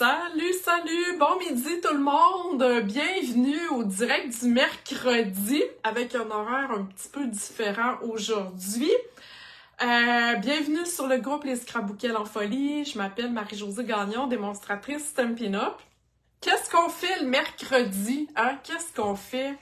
Salut, salut! Bon midi tout le monde! Bienvenue au direct du mercredi avec un horaire un petit peu différent aujourd'hui. Bienvenue sur le groupe Les Scrapbookels en folie. Je m'appelle Marie-Josée Gagnon, démonstratrice Stampin' Up. Qu'est-ce qu'on fait le mercredi? Hein? Qu'est-ce qu'on fait?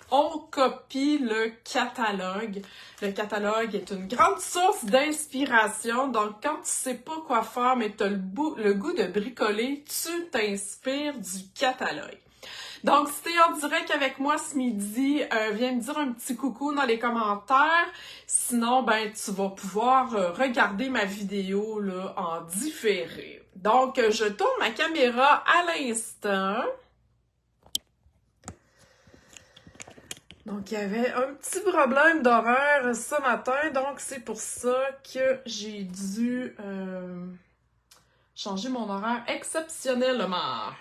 On copie le catalogue. Le catalogue est une grande source d'inspiration. Donc, quand tu sais pas quoi faire, mais tu as le goût de bricoler, tu t'inspires du catalogue. Donc, si tu es en direct avec moi ce midi, viens me dire un petit coucou dans les commentaires. Sinon, ben, tu vas pouvoir regarder ma vidéo là, en différé. Donc, je tourne ma caméra à l'instant. Donc, il y avait un petit problème d'horaire ce matin, donc c'est pour ça que j'ai dû changer mon horaire exceptionnellement.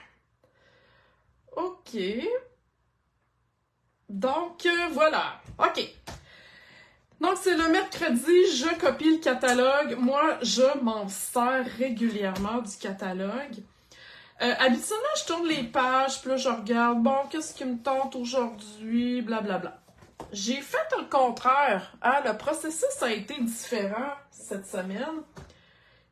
OK. Donc, voilà. OK. Donc, c'est le mercredi, je copie le catalogue. Moi, je m'en sers régulièrement du catalogue. Habituellement, je tourne les pages, puis là, je regarde, bon, qu'est-ce qui me tente aujourd'hui, blablabla. J'ai fait le contraire, hein? Le processus a été différent cette semaine.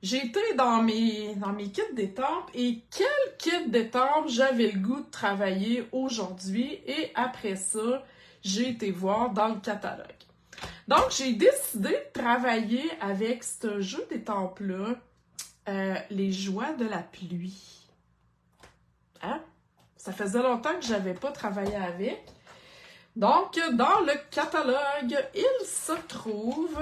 J'ai été dans mes kits d'étampes et quel kit d'étampes j'avais le goût de travailler aujourd'hui et après ça, j'ai été voir dans le catalogue. Donc, j'ai décidé de travailler avec ce jeu d'étampes-là, les joies de la pluie. Hein? Ça faisait longtemps que j'avais pas travaillé avec. Donc, dans le catalogue, il se trouve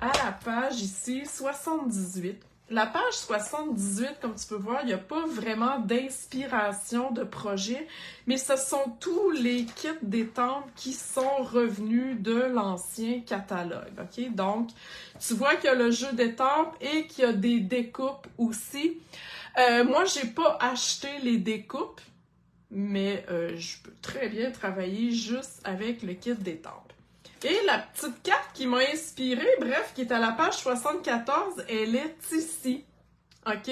à la page ici, 78. La page 78, comme tu peux voir, il n'y a pas vraiment d'inspiration de projet, mais ce sont tous les kits d'étampes qui sont revenus de l'ancien catalogue. OK? Donc, tu vois qu'il y a le jeu d'étampes et qu'il y a des découpes aussi. Moi, j'ai pas acheté les découpes, mais je peux très bien travailler juste avec le kit d'étampes. Et la petite carte qui m'a inspirée, bref, qui est à la page 74, elle est ici. OK?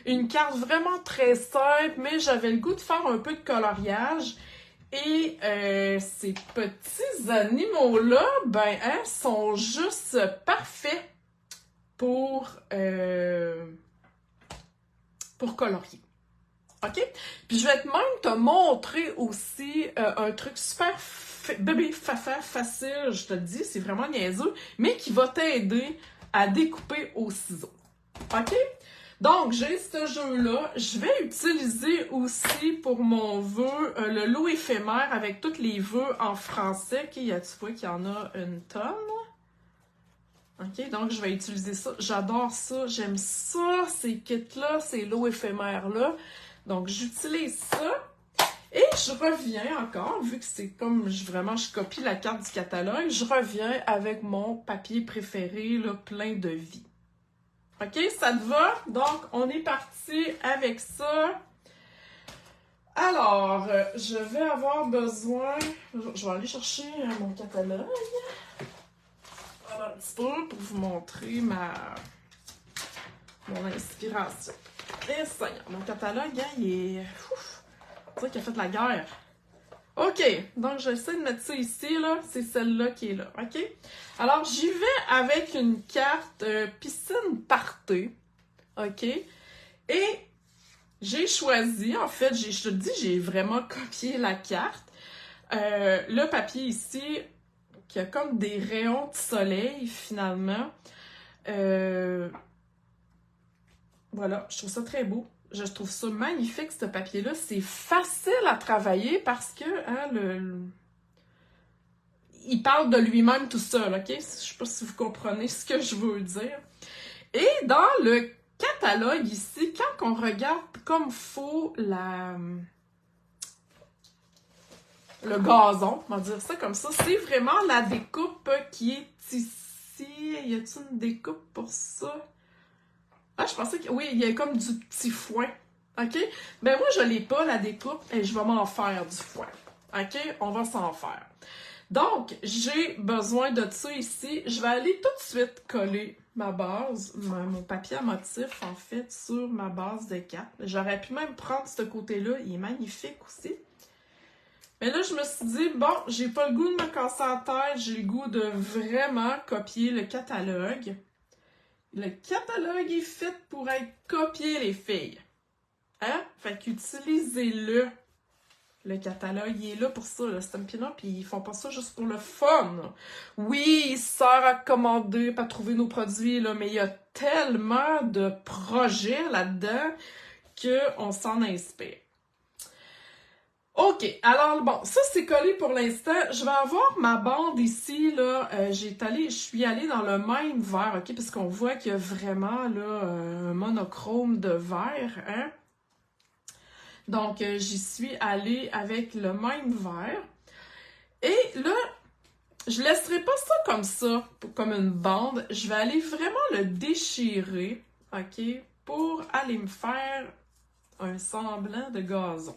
Une carte vraiment très simple, mais j'avais le goût de faire un peu de coloriage. Et ces petits animaux-là, ben, hein, sont juste parfaits pour colorier. OK? Puis je vais même te montrer aussi un truc super facile, je te le dis, c'est vraiment niaiseux, mais qui va t'aider à découper au ciseau. OK? Donc, j'ai ce jeu-là. Je vais utiliser aussi pour mon vœu le lot éphémère avec tous les vœux en français. OK? Tu vois qu'il y en a une tonne. OK, donc je vais utiliser ça. J'adore ça, j'aime ça, ces kits-là, ces lots éphémères-là. Donc, j'utilise ça. Et je reviens encore, vu que c'est comme vraiment je copie la carte du catalogue, je reviens avec mon papier préféré, là, plein de vie. OK, ça te va? Donc, on est parti avec ça. Alors, je vais avoir besoin... Je vais aller chercher mon catalogue. Un petit peu pour vous montrer mon inspiration. Et ça, mon catalogue, hein, il est... C'est ça qui a fait la guerre. OK, donc j'essaie de mettre ça ici, là. C'est celle-là qui est là, OK? Alors, j'y vais avec une carte piscine party, OK? Et j'ai choisi, en fait, je te dis, j'ai vraiment copié la carte. Le papier ici... qui a comme des rayons de soleil, finalement. Voilà, je trouve ça très beau. Je trouve ça magnifique, ce papier-là. C'est facile à travailler parce que hein, il parle de lui-même tout seul, OK? Je ne sais pas si vous comprenez ce que je veux dire. Et dans le catalogue ici, quand on regarde comme faut le gazon, on va dire ça comme ça, c'est vraiment la découpe qui est ici. Y a-t-il une découpe pour ça? Ah, je pensais que... Oui, il y a comme du petit foin. OK? Ben moi, je l'ai pas, la découpe, et je vais m'en faire du foin. OK? On va s'en faire. Donc, j'ai besoin de ça ici. Je vais aller tout de suite coller ma base, mon papier à motif, en fait, sur ma base de 4. J'aurais pu même prendre ce côté-là, il est magnifique aussi. Mais là, je me suis dit, bon, j'ai pas le goût de me casser la tête, j'ai le goût de vraiment copier le catalogue. Le catalogue est fait pour être copié, les filles. Hein? Fait qu'utilisez-le. Le catalogue, il est là pour ça, le Stampin' Up, puis ils font pas ça juste pour le fun. Oui, il sert à commander, à trouver nos produits, là, mais il y a tellement de projets là-dedans qu'on s'en inspire. OK, alors bon, ça c'est collé pour l'instant. Je vais avoir ma bande ici, là, je suis allée dans le même vert, OK, parce qu'on voit qu'il y a vraiment, là, un monochrome de vert, hein. Donc, j'y suis allée avec le même vert. Et là, je laisserai pas ça, comme une bande. Je vais aller vraiment le déchirer, OK, pour aller me faire un semblant de gazon.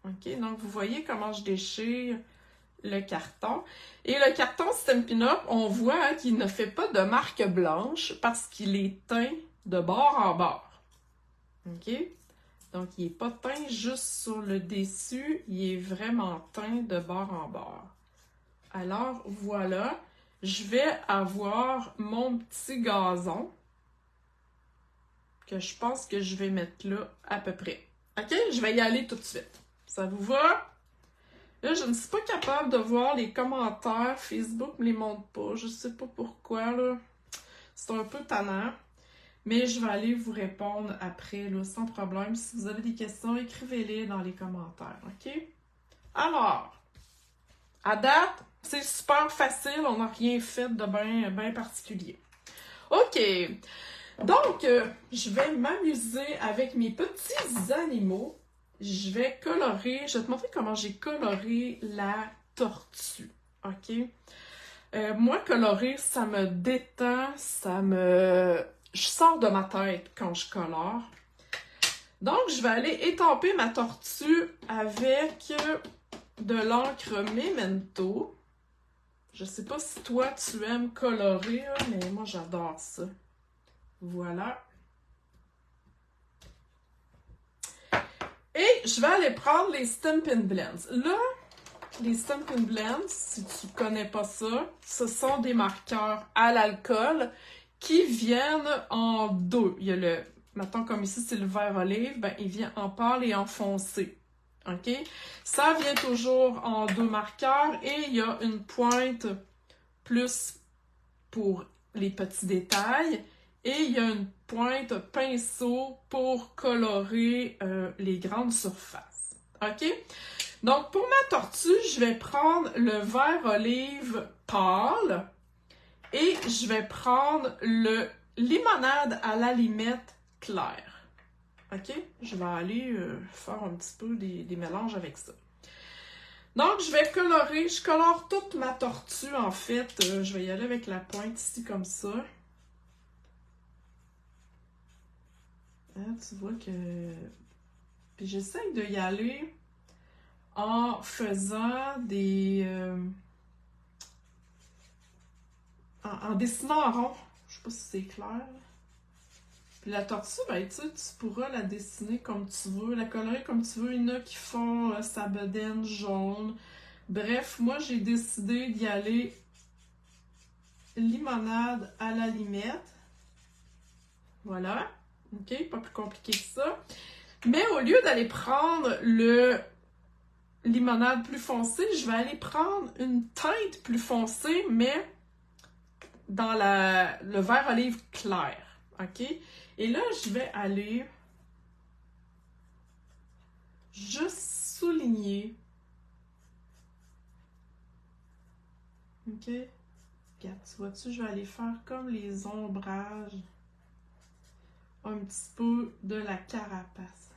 OK, donc vous voyez comment je déchire le carton. Et le carton Stampin' Up, on voit hein, qu'il ne fait pas de marque blanche parce qu'il est teint de bord en bord. OK? Donc, il n'est pas teint juste sur le dessus, il est vraiment teint de bord en bord. Alors, voilà, je vais avoir mon petit gazon que je pense que je vais mettre là à peu près. OK? Je vais y aller tout de suite. Ça vous va? Là, je ne suis pas capable de voir les commentaires. Facebook ne me les montre pas. Je ne sais pas pourquoi, là. C'est un peu tannant. Mais je vais aller vous répondre après, là, sans problème. Si vous avez des questions, écrivez-les dans les commentaires, OK? Alors, à date, c'est super facile. On n'a rien fait de bien particulier. OK. Donc, je vais m'amuser avec mes petits animaux. Je vais colorer. Je vais te montrer comment j'ai coloré la tortue, OK? Moi, colorer, ça me détend, je sors de ma tête quand je colore. Donc, je vais aller étamper ma tortue avec de l'encre Memento. Je sais pas si toi, tu aimes colorer, mais moi, j'adore ça. Voilà. Et je vais aller prendre les Stampin' Blends. Là, les Stampin' Blends, si tu ne connais pas ça, ce sont des marqueurs à l'alcool qui viennent en deux. Il y a le, mettons comme ici, c'est le vert olive, ben, il vient en pâle et en foncé. OK? Ça vient toujours en deux marqueurs et il y a une pointe plus pour les petits détails et il y a une pointe pinceau pour colorer les grandes surfaces. OK? Donc, pour ma tortue, je vais prendre le vert olive pâle et je vais prendre le limonade à la limette claire. OK? Je vais aller faire un petit peu des mélanges avec ça. Donc, je vais colorer. Je colore toute ma tortue, en fait. Je vais y aller avec la pointe ici, comme ça. Hein, tu vois que... Puis j'essaie de y aller en faisant des... en dessinant en rond. Je sais pas si c'est clair. Puis la tortue, ben, tu pourras la dessiner comme tu veux, la colorer comme tu veux. Il y en a qui font sa bedaine jaune. Bref, moi, j'ai décidé d'y aller limonade à la limette. Voilà. OK? Pas plus compliqué que ça. Mais au lieu d'aller prendre le limonade plus foncé, je vais aller prendre une teinte plus foncée, mais dans le vert olive clair. OK? Et là, je vais aller juste souligner. OK? Regarde, tu vois-tu, je vais aller faire comme les ombrages. Un petit peu de la carapace.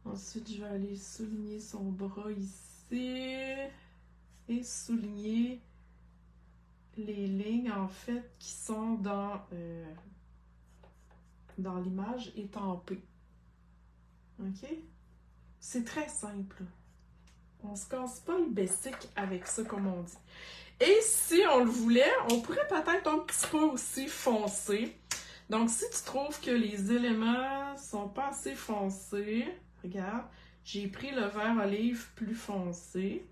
Ensuite, je vais aller souligner son bras ici. Et souligner les lignes, en fait, qui sont dans l'image étampée. OK? C'est très simple. On se casse pas le basic avec ça, comme on dit. Et si on le voulait, on pourrait peut-être un petit peu aussi foncer. Donc, si tu trouves que les éléments sont pas assez foncés, regarde, j'ai pris le vert olive plus foncé.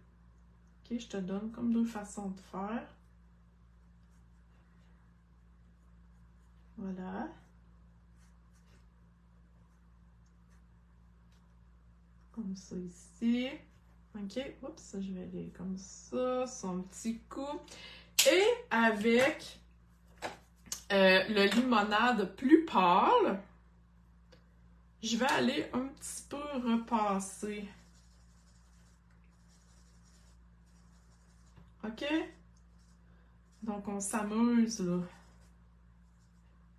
Ok, je te donne comme deux façons de faire. Voilà. Comme ça ici. Ok, oups, je vais aller comme ça, son petit coup. Et avec le limonade plus pâle, je vais aller un petit peu repasser. Ok? Donc, on s'amuse, là.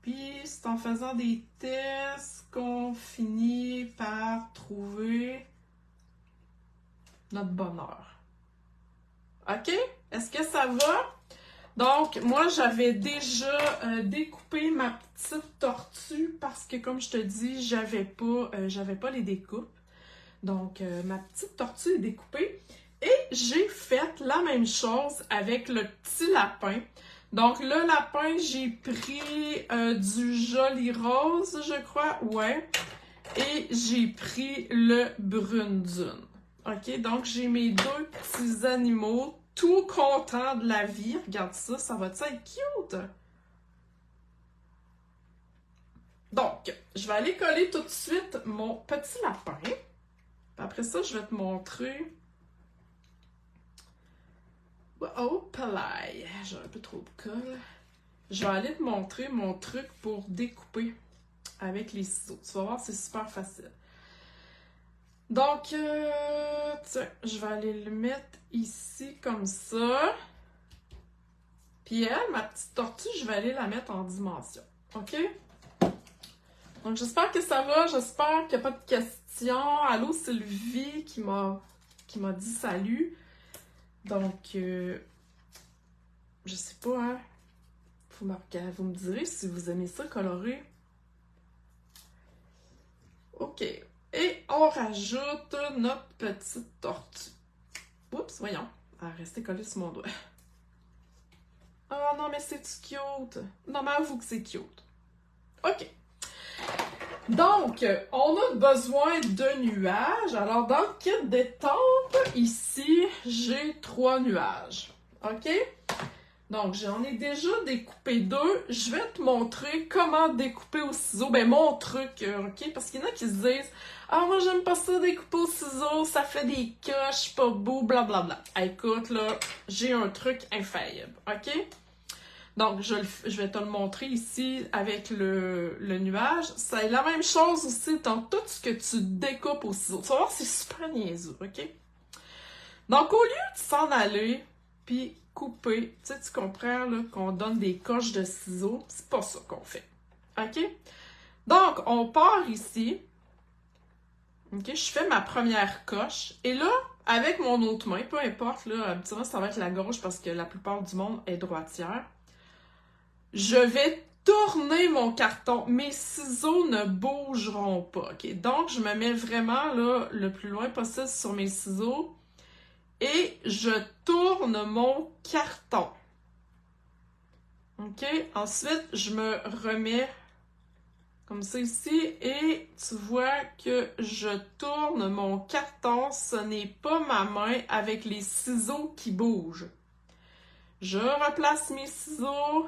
Puis, c'est en faisant des tests qu'on finit par trouver notre bonheur. OK? Est-ce que ça va? Donc, moi, j'avais déjà découpé ma petite tortue parce que, comme je te dis, j'avais pas les découpes. Donc, ma petite tortue est découpée. Et j'ai fait la même chose avec le petit lapin. Donc, le lapin, j'ai pris du joli rose, je crois, ouais. Et j'ai pris le brune dune. OK, donc j'ai mes deux petits animaux tout contents de la vie. Regarde ça, ça va être cute? Donc, je vais aller coller tout de suite mon petit lapin. Puis après ça, je vais te montrer... Oh, palais! J'ai un peu trop de colle. Je vais aller te montrer mon truc pour découper avec les ciseaux. Tu vas voir, c'est super facile. Donc, tiens, je vais aller le mettre ici comme ça. Puis elle, ma petite tortue, je vais aller la mettre en dimension. OK? Donc, j'espère que ça va. J'espère qu'il n'y a pas de questions. Allô, Sylvie qui m'a dit salut. Donc, je sais pas, hein. Vous me direz si vous aimez ça coloré. OK. Et on rajoute notre petite tortue. Oups, voyons. Elle est restée collée sur mon doigt. Oh non, mais c'est cute. Non, mais avoue que c'est cute. OK. Donc, on a besoin de nuages. Alors, dans le kit détente, ici, j'ai 3 nuages. OK? Donc, j'en ai déjà découpé 2. Je vais te montrer comment découper au ciseau. Ben, mon truc, OK? Parce qu'il y en a qui se disent « Ah, moi, j'aime pas ça découper au ciseau, ça fait des coches, pas beau, blablabla. » Écoute, là, j'ai un truc infaillible, OK? Donc, je vais te le montrer ici avec le nuage. C'est la même chose aussi dans tout ce que tu découpes au ciseau. Tu vas voir, c'est super niaiseux, OK? Donc, au lieu de s'en aller, puis couper, tu sais, tu comprends là, qu'on donne des coches de ciseaux, c'est pas ça qu'on fait, OK? Donc, on part ici, OK? Je fais ma première coche, et là, avec mon autre main, peu importe, là, habituellement, ça va être la gauche parce que la plupart du monde est droitière, je vais tourner mon carton. Mes ciseaux ne bougeront pas, OK? Donc, je me mets vraiment là, le plus loin possible sur mes ciseaux et je tourne mon carton. OK? Ensuite, je me remets comme ça ici et tu vois que je tourne mon carton. Ce n'est pas ma main avec les ciseaux qui bougent. Je replace mes ciseaux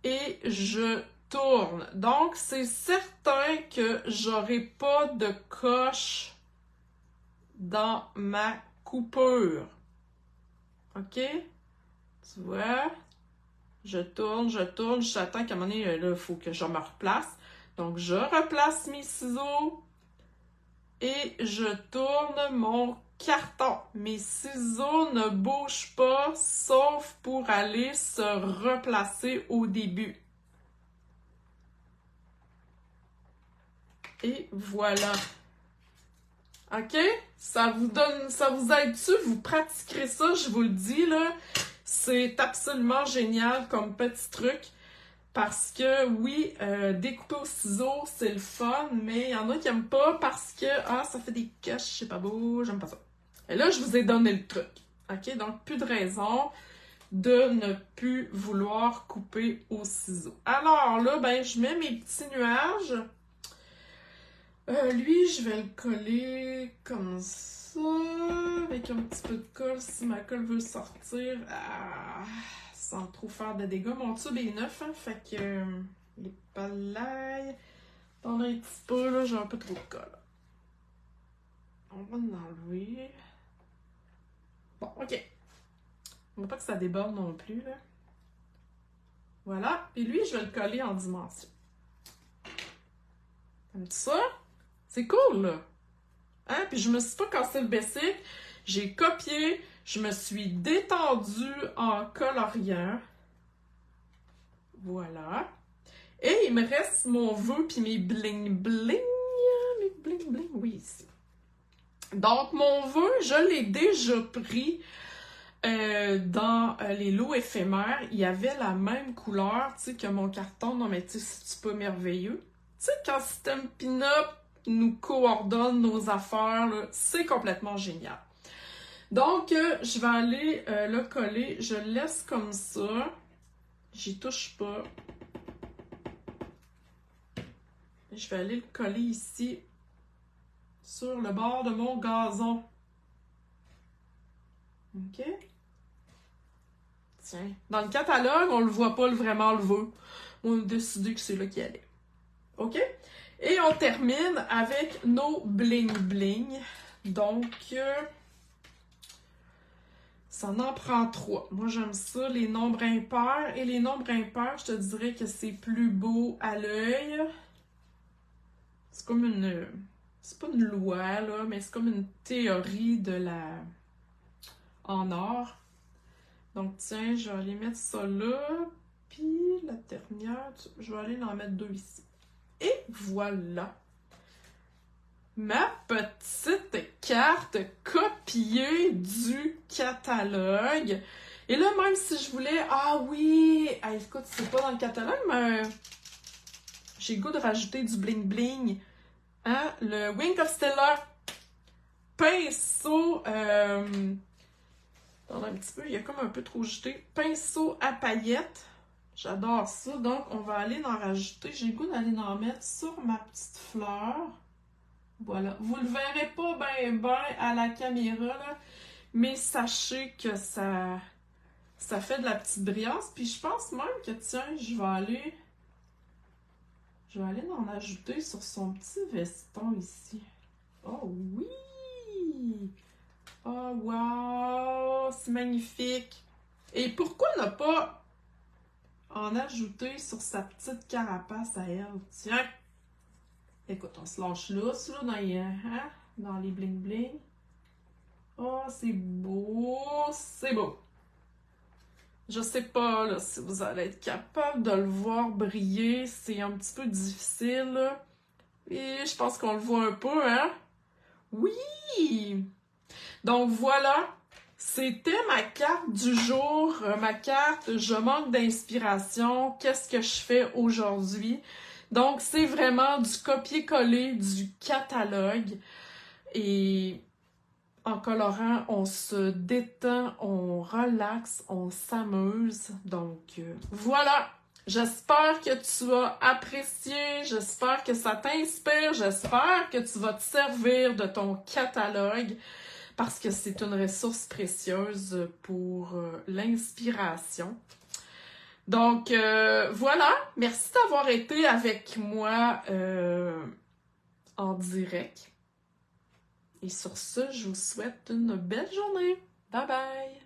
et je tourne. Donc, c'est certain que j'aurai pas de coche dans ma coupure. OK? Tu vois? Je tourne, j'attends qu'à un moment donné, là, il faut que je me replace. Donc, je replace mes ciseaux et je tourne mon carton. Mes ciseaux ne bougent pas, sauf pour aller se replacer au début. Et voilà. OK? Ça vous aide-tu? Vous pratiquerez ça, je vous le dis, là. C'est absolument génial comme petit truc. Parce que, oui, découper au ciseau, c'est le fun, mais il y en a qui n'aiment pas parce que, ça fait des coches, c'est pas beau, j'aime pas ça. Et là, je vous ai donné le truc. OK? Donc, plus de raison de ne plus vouloir couper au ciseau. Alors là, ben, je mets mes petits nuages. Lui, je vais le coller comme ça, avec un petit peu de colle, si ma colle veut sortir, sans trop faire de dégâts. Mon tube est neuf, hein, fait que les palailles, on a un petit peu, là, j'ai un peu trop de colle. On va l'enlever. Bon, ok. On veut pas que ça déborde non plus, là. Voilà. Puis lui, je vais le coller en dimension. Comme ça. C'est cool, là. Hein? Puis je me suis pas cassé le bessic. J'ai copié. Je me suis détendue en coloriant. Voilà. Et il me reste mon vœu puis mes bling-bling. Mes bling-bling, oui, ici. Donc, mon vœu, je l'ai déjà pris dans les lots éphémères. Il y avait la même couleur, tu sais, que mon carton. Non, mais tu sais, c'est pas merveilleux. Tu sais, quand Stampin' Up nous coordonne nos affaires, c'est complètement génial. Donc, je vais aller le coller. Je le laisse comme ça. J'y touche pas. Je vais aller le coller ici, sur le bord de mon gazon. OK? Tiens. Dans le catalogue, on le voit pas vraiment le vœu. On a décidé que c'est là qu'il allait. OK? Et on termine avec nos bling-bling. Donc, ça en prend 3. Moi, j'aime ça, les nombres impairs. Et les nombres impairs, je te dirais que c'est plus beau à l'œil. C'est comme une... C'est pas une loi, là, mais c'est comme une théorie de la... en or. Donc, tiens, je vais aller mettre ça là. Puis, la dernière, je vais aller en mettre 2 ici. Et voilà! Ma petite carte copiée du catalogue. Et là, même si je voulais... Ah oui! Ah, écoute, c'est pas dans le catalogue, mais... J'ai le goût de rajouter du bling-bling. Hein? Le Wink of Stella pinceau... Attends un petit peu, il y a comme un peu trop jeté. Pinceau à paillettes. J'adore ça. Donc, on va aller en rajouter. J'ai le goût d'aller en mettre sur ma petite fleur. Voilà. Vous le verrez pas ben à la caméra, là. Mais sachez que ça fait de la petite brillance. Puis je pense même que, tiens, je vais aller en ajouter sur son petit veston ici. Oh oui! Oh wow! C'est magnifique! Et pourquoi ne pas en ajouter sur sa petite carapace à elle? Tiens! Écoute, on se lâche lousse là, dans les bling-bling. Oh, c'est beau! C'est beau! Je sais pas là, si vous allez être capable de le voir briller. C'est un petit peu difficile. Là. Et je pense qu'on le voit un peu, hein? Oui! Donc voilà, c'était ma carte du jour, ma carte « Je manque d'inspiration, qu'est-ce que je fais aujourd'hui? » Donc c'est vraiment du copier-coller du catalogue et en colorant, on se détend, on relaxe, on s'amuse. Donc voilà! J'espère que tu as apprécié, j'espère que ça t'inspire, j'espère que tu vas te servir de ton catalogue parce que c'est une ressource précieuse pour l'inspiration. Donc voilà, merci d'avoir été avec moi en direct. Et sur ce, je vous souhaite une belle journée. Bye bye!